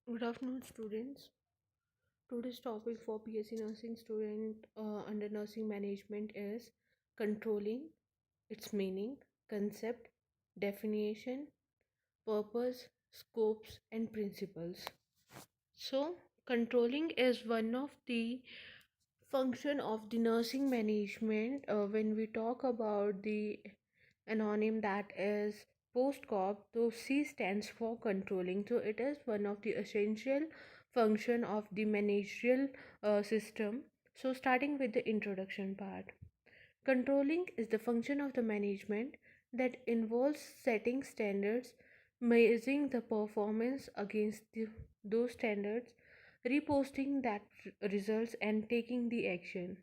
Good afternoon, students. Today's topic for BSc Nursing student under Nursing Management is controlling, its meaning, concept, definition, purpose, scopes, and principles. So, controlling is one of the function of the nursing management. When we talk about the anonym that is post-corp, so C stands for controlling. So it is one of the essential function of the managerial system. So starting with the introduction part. Controlling is the function of the management that involves setting standards, measuring the performance against those standards, reposting that results, and taking the action.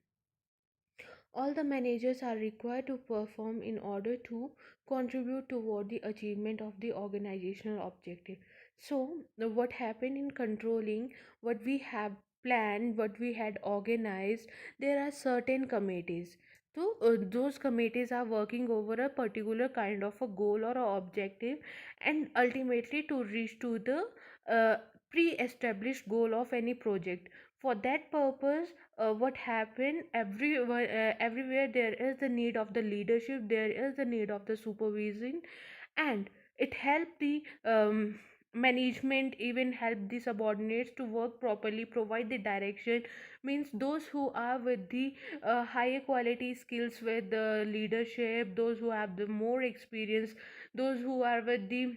All the managers are required to perform in order to contribute toward the achievement of the organizational objective. So, what happened in controlling, what we have planned, what we had organized, there are certain committees. So, those committees are working over a particular kind of a goal or a objective, and ultimately to reach to the pre-established goal of any project. For that purpose, what happened everywhere there is the need of the leadership, there is the need of the supervision, and it helped the management, even help the subordinates to work properly, provide the direction. Means those who are with the higher quality skills with the leadership, those who have the more experience, those who are with the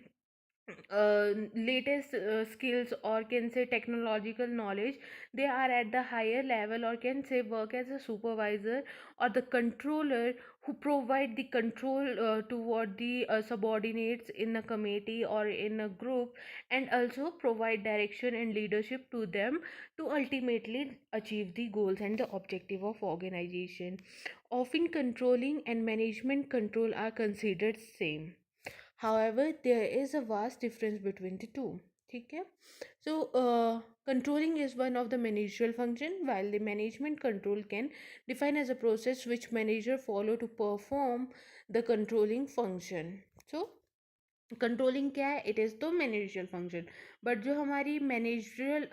latest skills, or can say technological knowledge, they are at the higher level, or can say work as a supervisor or the controller, who provide the control toward the subordinates in a committee or in a group, and also provide direction and leadership to them to ultimately achieve the goals and the objective of organization. Often controlling and management control are considered same. However, there is a vast difference between the two. ठीक है. So, controlling is one of the managerial function, while the management control can define as a process which manager follow to perform the controlling function. So, controlling क्या है? It is तो managerial function. But जो हमारी managerial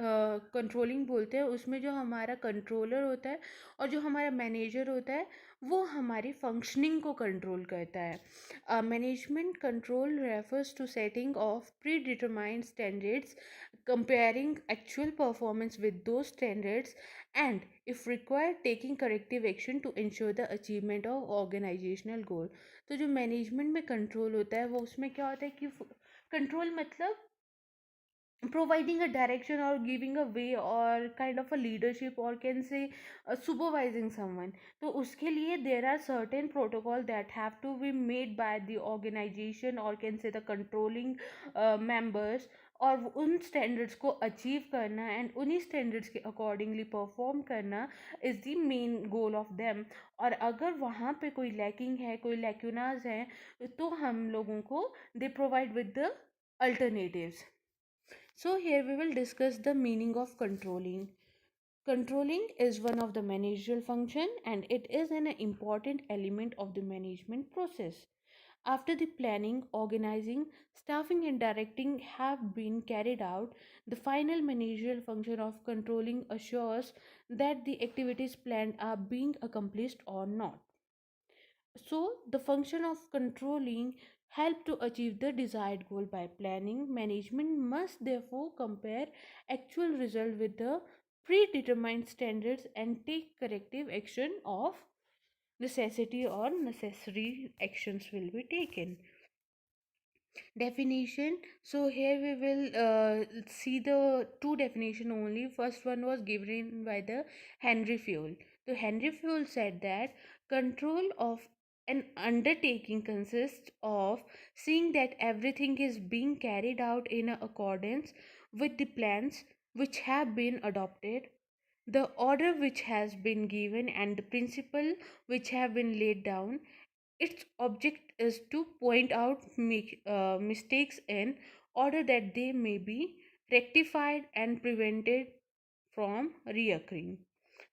controlling बोलते हैं, उसमें जो हमारा कंट्रोलर होता है और जो हमारा मैनेजर होता है, वो हमारी फंक्शनिंग को कंट्रोल करता है. Management control refers to setting of predetermined standards, comparing actual performance with the standards, and if required taking corrective action to ensure the achievement of organizational goal. तो जो management में control होता है, वो उसमें क्या होता है कि कंट्रोल मतलब providing a direction or giving a way or kind of a leadership, or can say supervising someone. तो उसके लिए there are certain protocol that have to be made by the organization, or can say the controlling members, और उन standards को achieve करना and उन्हीं standards के accordingly perform करना is the main goal of them. और अगर वहाँ पे कोई लैकिंग है, कोई लैक्यूनाज है, तो हम लोगों को they provide with the alternatives. So, here we will discuss the meaning of controlling. Controlling is one of the managerial function, and it is an important element of the management process. After the planning, organizing, staffing, and directing have been carried out, the final managerial function of controlling assures that the activities planned are being accomplished or not. So, the function of controlling help to achieve the desired goal by planning. Management must therefore compare actual result with the predetermined standards and take corrective action of necessity, or necessary actions will be taken. Definition. So here we will see the two definition only. First one was given by the Henry Fayol. So Henry Fayol said that control of an undertaking consists of seeing that everything is being carried out in accordance with the plans which have been adopted, the order which has been given, and the principle which have been laid down. Its object is to point out mistakes in order that they may be rectified and prevented from reoccurring.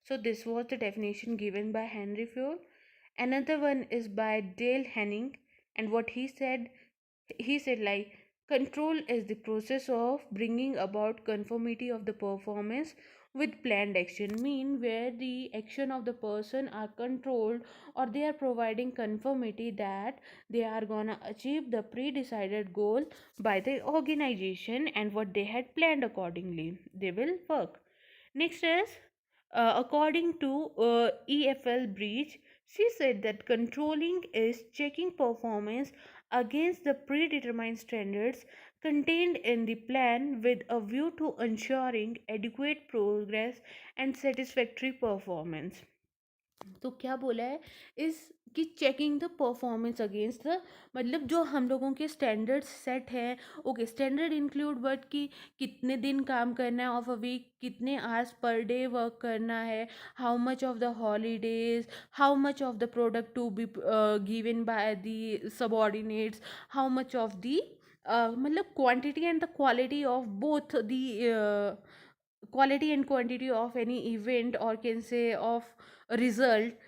So, this was the definition given by Henry Fayol. Another one is by Dale Henning, and what he said like Control is the process of bringing about conformity of the performance with planned action, mean where the action of the person are controlled or they are providing conformity that they are gonna achieve the pre-decided goal by the organization and what they had planned accordingly. They will work. Next is according to EFL Breach, she said that controlling is checking performance against the predetermined standards contained in the plan with a view to ensuring adequate progress and satisfactory performance. तो क्या बोला है इस कि checking the performance against the मतलब जो हम लोगों के स्टैंडर्ड्स सेट हैं ओके स्टैंडर्ड इंक्लूड बट कि कितने दिन काम करना है ऑफ अ वीक कितने आवर्स पर डे वर्क करना है how much of the holidays how much of the product to be given by the subordinates how much of the मतलब quantity and the quality of both the quality and quantity of any event or can say of a result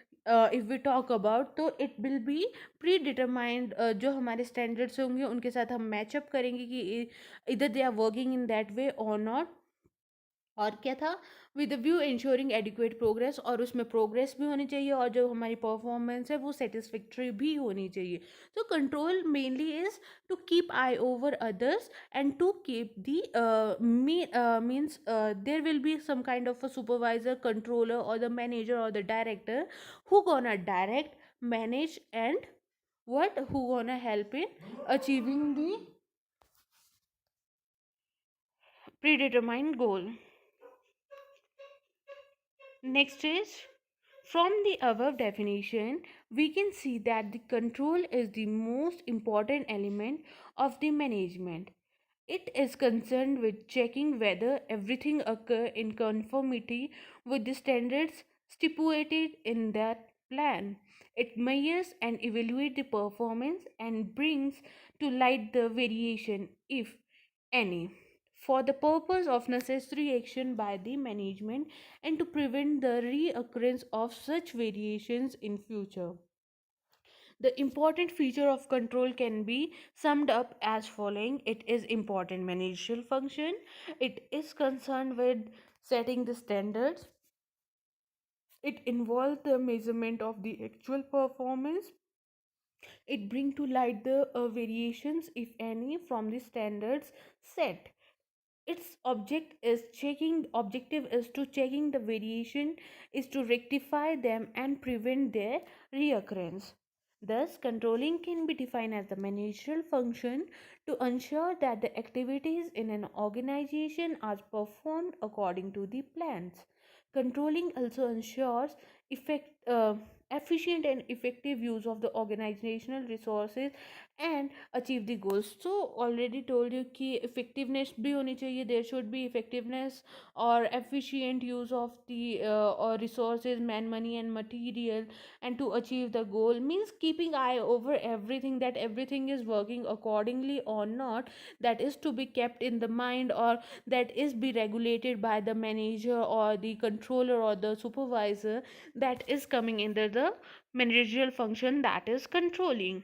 if we talk about तो it will be predetermined जो हमारे standards होंगे उनके साथ हम match up करेंगे कि either they are working in that way or not और क्या था with view ensuring adequate progress और उसमें प्रोग्रेस भी होनी चाहिए और जो हमारी परफॉर्मेंस है वो सेटिस्फैक्ट्री भी होनी चाहिए तो control mainly is to keep eye over others and to keep the means there will be some kind of a supervisor controller और द मैनेजर और the director who gonna direct manage and what who gonna help in achieving the predetermined goal. Next is from the above definition, we can see that the control is the most important element of the management. It is concerned with checking whether everything occur in conformity with the standards stipulated in that plan. It measures and evaluates the performance and brings to light the variation, if any, for the purpose of necessary action by the management and to prevent the reoccurrence of such variations in future. The important feature of control can be summed up as following. It is important managerial function. It is concerned with setting the standards. It involves the measurement of the actual performance. It brings to light the variations, if any, from the standards set. Its objective is to checking the variation, is to rectify them and prevent their reoccurrence. Thus controlling can be defined as the managerial function to ensure that the activities in an organization are performed according to the plans. Controlling also ensures efficient and effective use of the organizational resources and achieve the goals. So already told you कि effectiveness भी होनी चाहिए, there should be effectiveness or efficient use of the or resources, man, money and material, and to achieve the goal means keeping eye over everything, that everything is working accordingly or not, that is to be kept in the mind or that is be regulated by the manager or the controller or the supervisor, that is coming under the managerial function, that is controlling.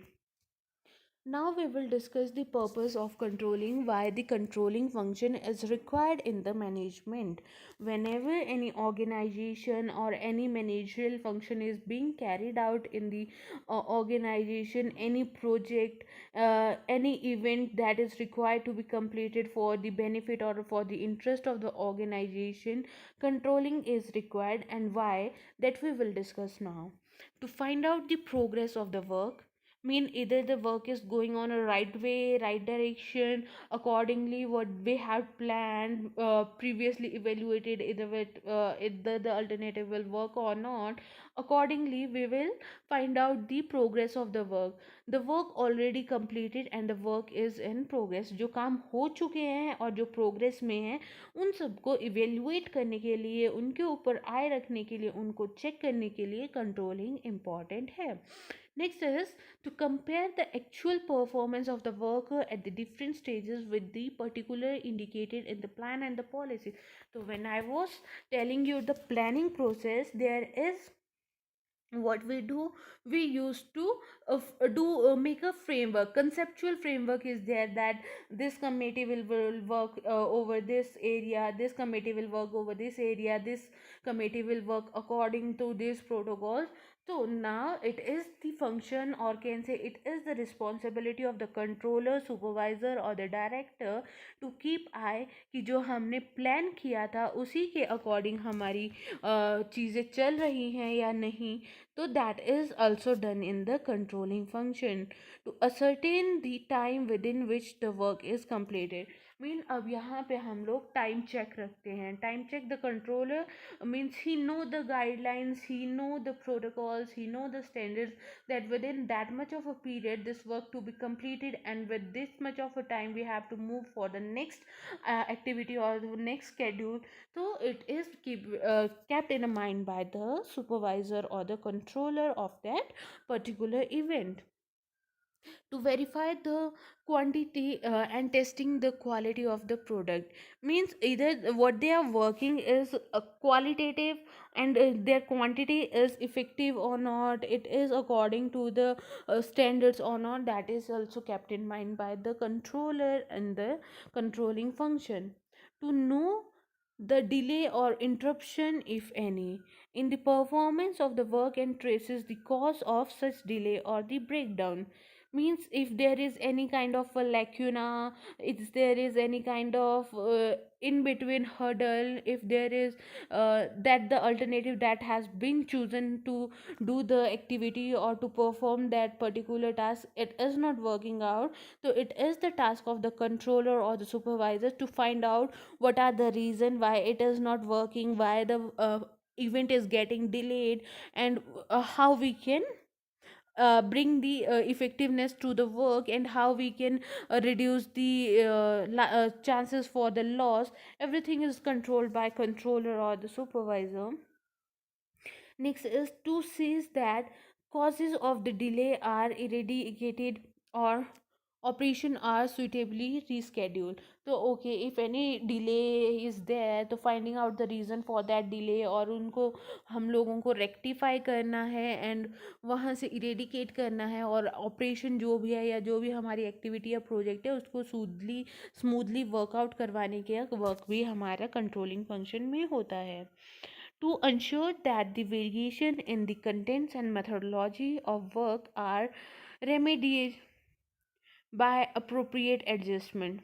Now we will discuss the purpose of controlling, why the controlling function is required in the management. Whenever any organization or any managerial function is being carried out in the organization, any project, any event that is required to be completed for the benefit or for the interest of the organization, controlling is required, and why, that we will discuss now. To find out the progress of the work, mean either the work is going on a right way, right direction, accordingly what we have planned, previously evaluated, either the alternative will work or not. Accordingly we will find out the progress of the work already completed and the work is in progress. जो काम हो चुके हैं और जो progress में हैं उन सबको इवेल्युएट करने के लिए, उनके ऊपर आय रखने के लिए, उनको चेक करने के लिए कंट्रोलिंग इम्पॉर्टेंट है. Next is to compare the actual performance of the worker at the different stages with the particular indicated in the plan and the policy. So when I was telling you the planning process, there is what we do, we used to do make a framework, conceptual framework is there, that this committee will work over this area, this committee will work over this area, this committee will work according to these protocols. So now it is the function, or can say it is the responsibility of the controller, supervisor or the director to keep eye कि जो हमने plan किया था उसी के according हमारी चीज़ें चल रही हैं या नहीं. So that is also done in the controlling function to ascertain the time within which the work is completed. Mean अब यहाँ पे हम लोग टाइम चेक रखते हैं. Time check the controller means he know the guidelines, he know the protocols, he know the standards, that within that much of a period this work to be completed, and with this much of a time we have to move for the next activity or the next schedule. So it is kept in mind by the supervisor or the controller of that particular event to verify the quantity and testing the quality of the product. Means either what they are working is qualitative, and their quantity is effective or not, it is according to the standards or not, that is also kept in mind by the controller and the controlling function. To know the delay or interruption, if any, in the performance of the work, and traces the cause of such delay or the breakdown. Means if there is any kind of a lacuna, if there is any kind of in between hurdle, if there is that the alternative that has been chosen to do the activity or to perform that particular task, it is not working out. So it is the task of the controller or the supervisor to find out what are the reason why it is not working, why the event is getting delayed, and how we can bring the effectiveness to the work, and how we can reduce the chances for the loss. Everything is controlled by controller or the supervisor. Next is to see that causes of the delay are eradicated, or operation are suitably rescheduled. So okay, if any delay is there, तो finding out the reason for that delay और उनको हम लोगों को rectify करना है, and वहाँ से eradicate करना है, और operation जो भी है या जो भी हमारी activity या project है उसको smoothly workout करवाने के work भी हमारा controlling function में होता है. To ensure that the variation in the contents and methodology of work are remedied by appropriate adjustment.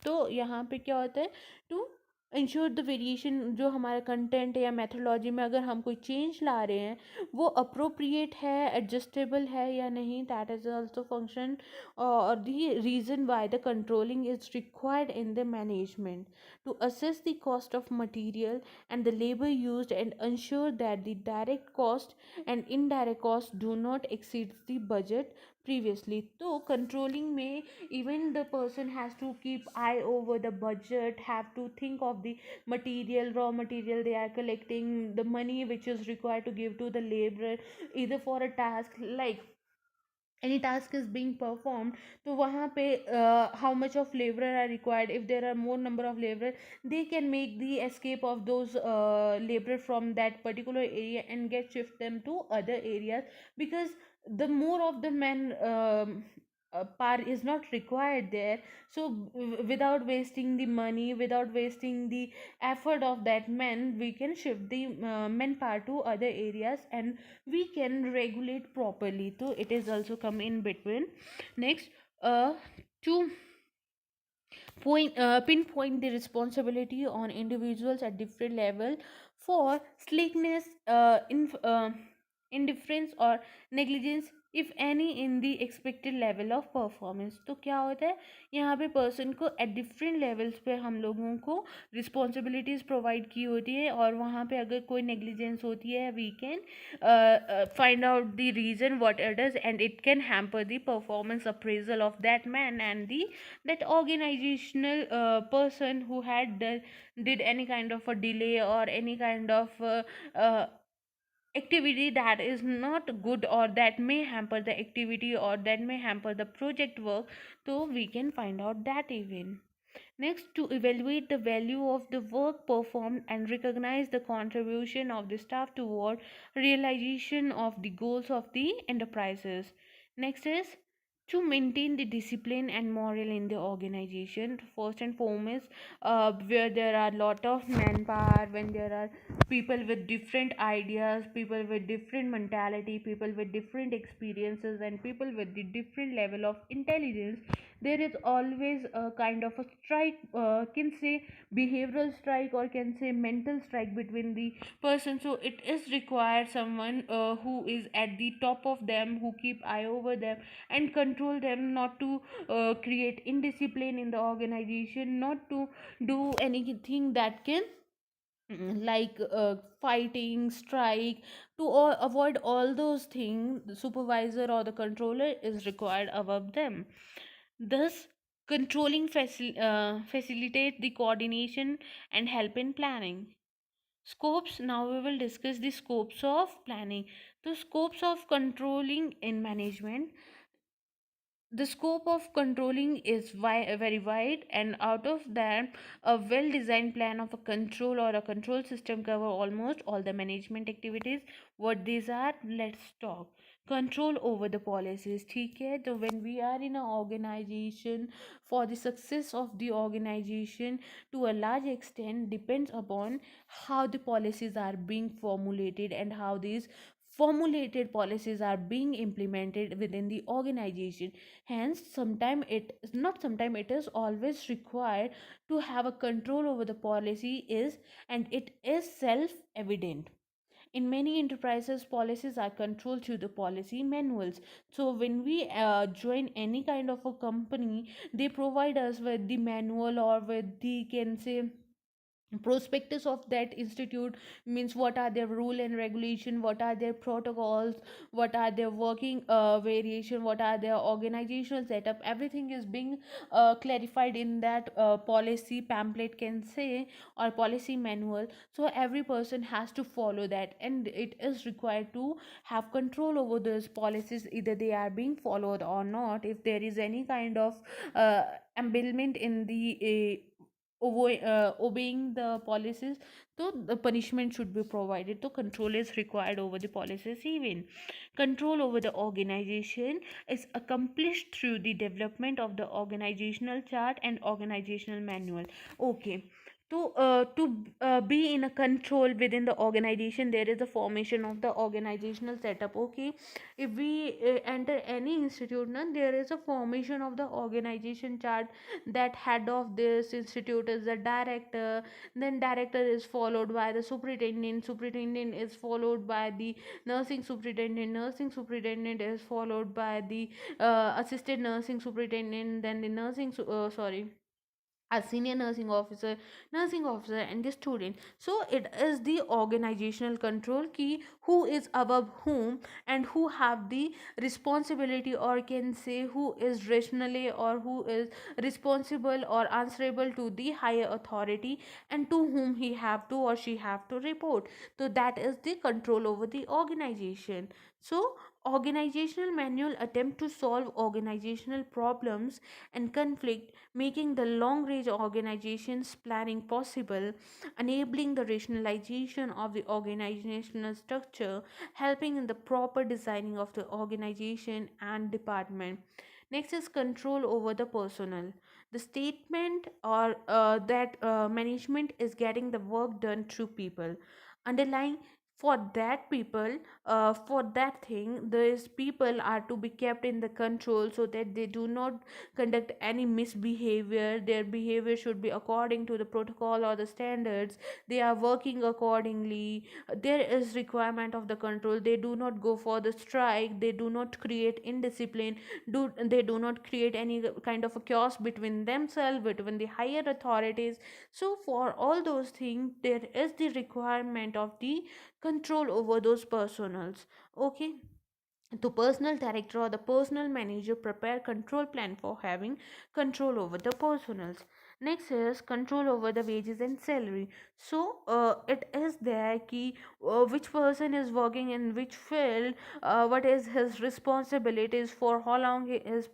तो यहाँ पे क्या होता है, टू इंश्योर द वेरिएशन, जो हमारा कंटेंट या मेथोलॉजी में अगर हम कोई चेंज ला रहे हैं वो अप्रोप्रिएट है, एडजस्टेबल है या नहीं, दैट इज ऑल्सो फंक्शन और the reason why the controlling is required in the management to assess the cost of material and the labor used, and ensure that the direct cost and indirect cost do not exceed the budget previously. So controlling may, even the person has to keep eye over the budget, have to think of the material, raw material they are collecting, the money which is required to give to the laborer, either for a task like any task is being performed. तो वहाँ पे how much of labor are required, if there are more number of labor, they can make the escape of those labor from that particular area and get shift them to other areas, because the more of the men par is not required there. So without wasting the money, without wasting the effort of that men, we can shift the manpower to other areas, and we can regulate properly. So it is also come in between. Next, to pinpoint the responsibility on individuals at different level for slackness, indifference or negligence, if any, in the expected level of performance. तो क्या होता है, यहाँ पे person को at different levels पे हम लोगों को रिस्पॉन्सिबिलिटीज़ प्रोवाइड की होती है, और वहाँ पे अगर कोई नेग्लिजेंस होती है, we can find out the reason what it is, and it can hamper the performance appraisal of that man and the that organizational person who had did any kind of a delay or any kind of activity that is not good, or that may hamper the activity, or that may hamper the project work. So we can find out that even. Next, to evaluate the value of the work performed and recognize the contribution of the staff toward realization of the goals of the enterprises. Next is to maintain the discipline and morale in the organization. First and foremost, where there are a lot of manpower, when there are people with different ideas, people with different mentality, people with different experiences, and people with the different level of intelligence, there is always a kind of a strike, can say behavioral strike, or can say mental strike between the person. So it is required someone who is at the top of them, who keep eye over them and control them, not to create indiscipline in the organization, not to do anything that can like fighting, strike. To avoid all those things, the supervisor or the controller is required above them. Thus, controlling facilitate the coordination and help in planning. Scopes. Now we will discuss the scopes of planning. The scopes of controlling in management. The scope of controlling is very wide, and out of that, a well designed plan of a control or a control system cover almost all the management activities. What these are, let's talk. Control over the policies. ठीक है, तो when we are in an organization, for the success of the organization to a large extent depends upon how the policies are being formulated and how these formulated policies are being implemented within the organization. Hence, sometime it is not, sometime it is always required to have a control over the policy is, and it is self evident. In many enterprises, policies are controlled through the policy manuals. So when we join any kind of a company, they provide us with the manual, or with the, can say, prospectus of that institute, means what are their rule and regulation, what are their protocols, what are their working variation, what are their organizational setup. Everything is being clarified in that policy pamphlet, can say, or policy manual. So every person has to follow that, and it is required to have control over those policies, either they are being followed or not. If there is any kind of amendment in the obeying the policies, so the punishment should be provided. So control is required over the policies. Even control over the organization is accomplished through the development of the organizational chart and organizational manual. Okay, to be in a control within the organization, there is a formation of the organizational setup. Okay, if we enter any institute, now there is a formation of the organization chart. That head of this institute is the director, then director is followed by the superintendent, superintendent is followed by the nursing superintendent, nursing superintendent is followed by the assistant nursing superintendent, then the sorry, a senior nursing officer, and the student. So it is the organizational control key, who is above whom, and who have the responsibility, or can say who is rationally, or who is responsible or answerable to the higher authority, and to whom he have to or she have to report. So that is the control over the organization. So organizational manual attempt to solve organizational problems and conflict, making the long range organizations planning possible, enabling the rationalization of the organizational structure, helping in the proper designing of the organization and department. Next is control over the personnel. The statement or that management is getting the work done through people. Underlying, for that people, for that thing, these people are to be kept in the control, so that they do not conduct any misbehavior. Their behavior should be according to the protocol or the standards. They are working accordingly. There is requirement of the control. They do not go for the strike, they do not create indiscipline, they do not create any kind of a chaos between themselves, between the higher authorities. So for all those things, there is the requirement of the control over those personals. Okay, the personal director or the personal manager prepare control plan for having control over the personals. Next is control over the wages and salary. So it is there ki which person is working in which field, what is his responsibilities, for how long he is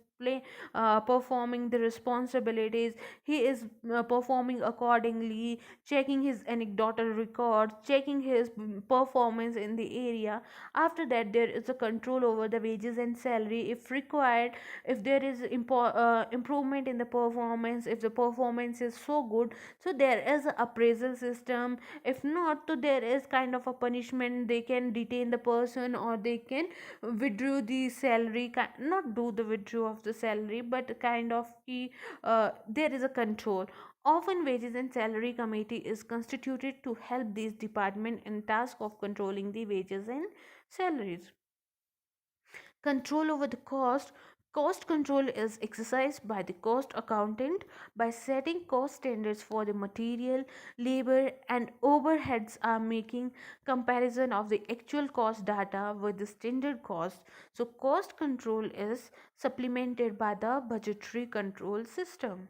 performing the responsibilities. He is performing accordingly, checking his anecdotal records, checking his performance in the area. After that, there is a control over the wages and salary if required. If there is improvement in the performance, if the performance is so good, so there is a appraisal system. If not, so there is kind of a punishment. They can detain the person, or they can withdraw the salary, not do the withdrawal of the salary, but kind of there is a control. Often wages and salary committee is constituted to help these department in task of controlling the wages and salaries. Control over the cost control is exercised by the cost accountant by setting cost standards for the material, labor and overheads, are making comparison of the actual cost data with the standard cost. So cost control is supplemented by the budgetary control system.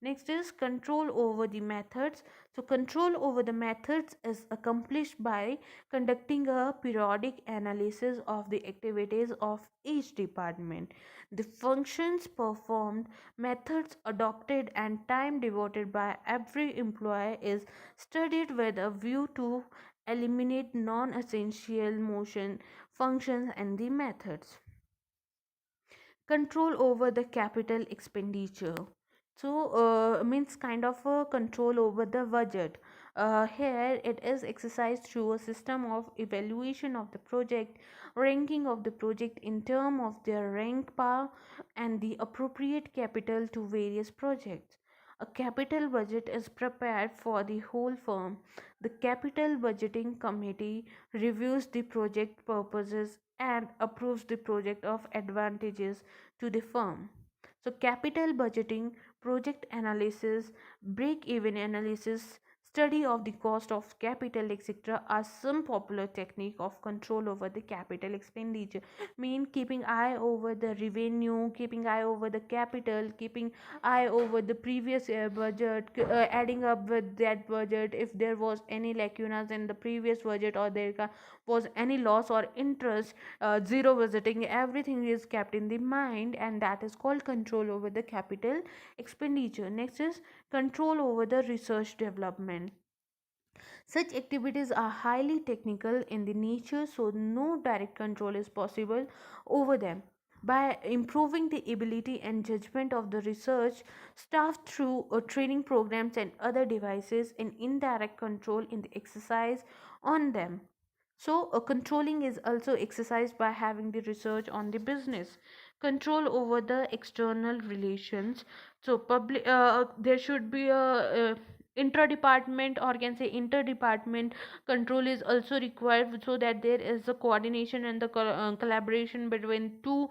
Next is control over the methods. So control over the methods is accomplished by conducting a periodic analysis of the activities of each department. The functions performed, methods adopted and time devoted by every employee is studied with a view to eliminate non-essential motion functions and the methods. Control over the capital expenditure. So means kind of a control over the budget. Here it is exercised through a system of evaluation of the project, ranking of the project in term of their rank power and the appropriate capital to various projects. A capital budget is prepared for the whole firm. The capital budgeting committee reviews the project purposes and approves the project of advantages to the firm. So, capital budgeting, project analysis, break even analysis, study of the cost of capital, etc., are some popular technique of control over the capital expenditure. Mean keeping eye over the revenue, keeping eye over the capital, keeping eye over the previous year budget, adding up with that budget if there was any lacunas in the previous budget, or there was any loss or interest, zero visiting, everything is kept in the mind, and that is called control over the capital expenditure. Next is control over the research development. Such activities are highly technical in the nature, so no direct control is possible over them. By improving the ability and judgment of the research staff through training programs and other devices, and indirect control in the exercise on them. So, controlling is also exercised by having the research on the business. Control over the external relations. So, public there should be a intra-department, or can say inter-department control is also required, so that there is a coordination and the collaboration between two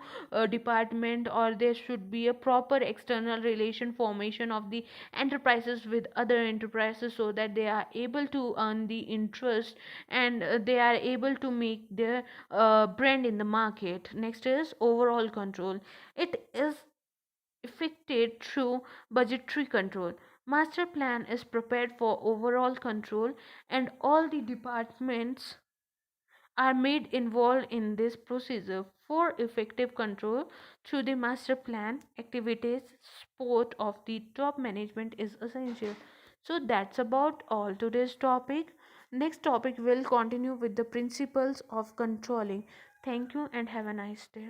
department, or there should be a proper external relation formation of the enterprises with other enterprises, so that they are able to earn the interest, and they are able to make their brand in the market. Next is overall control. It is effected through budgetary control. Master plan is prepared for overall control, and all the departments are made involved in this procedure. For effective control through the master plan, activities support of the top management is essential. So that's about all today's topic. Next topic will continue with the principles of controlling. Thank you and have a nice day.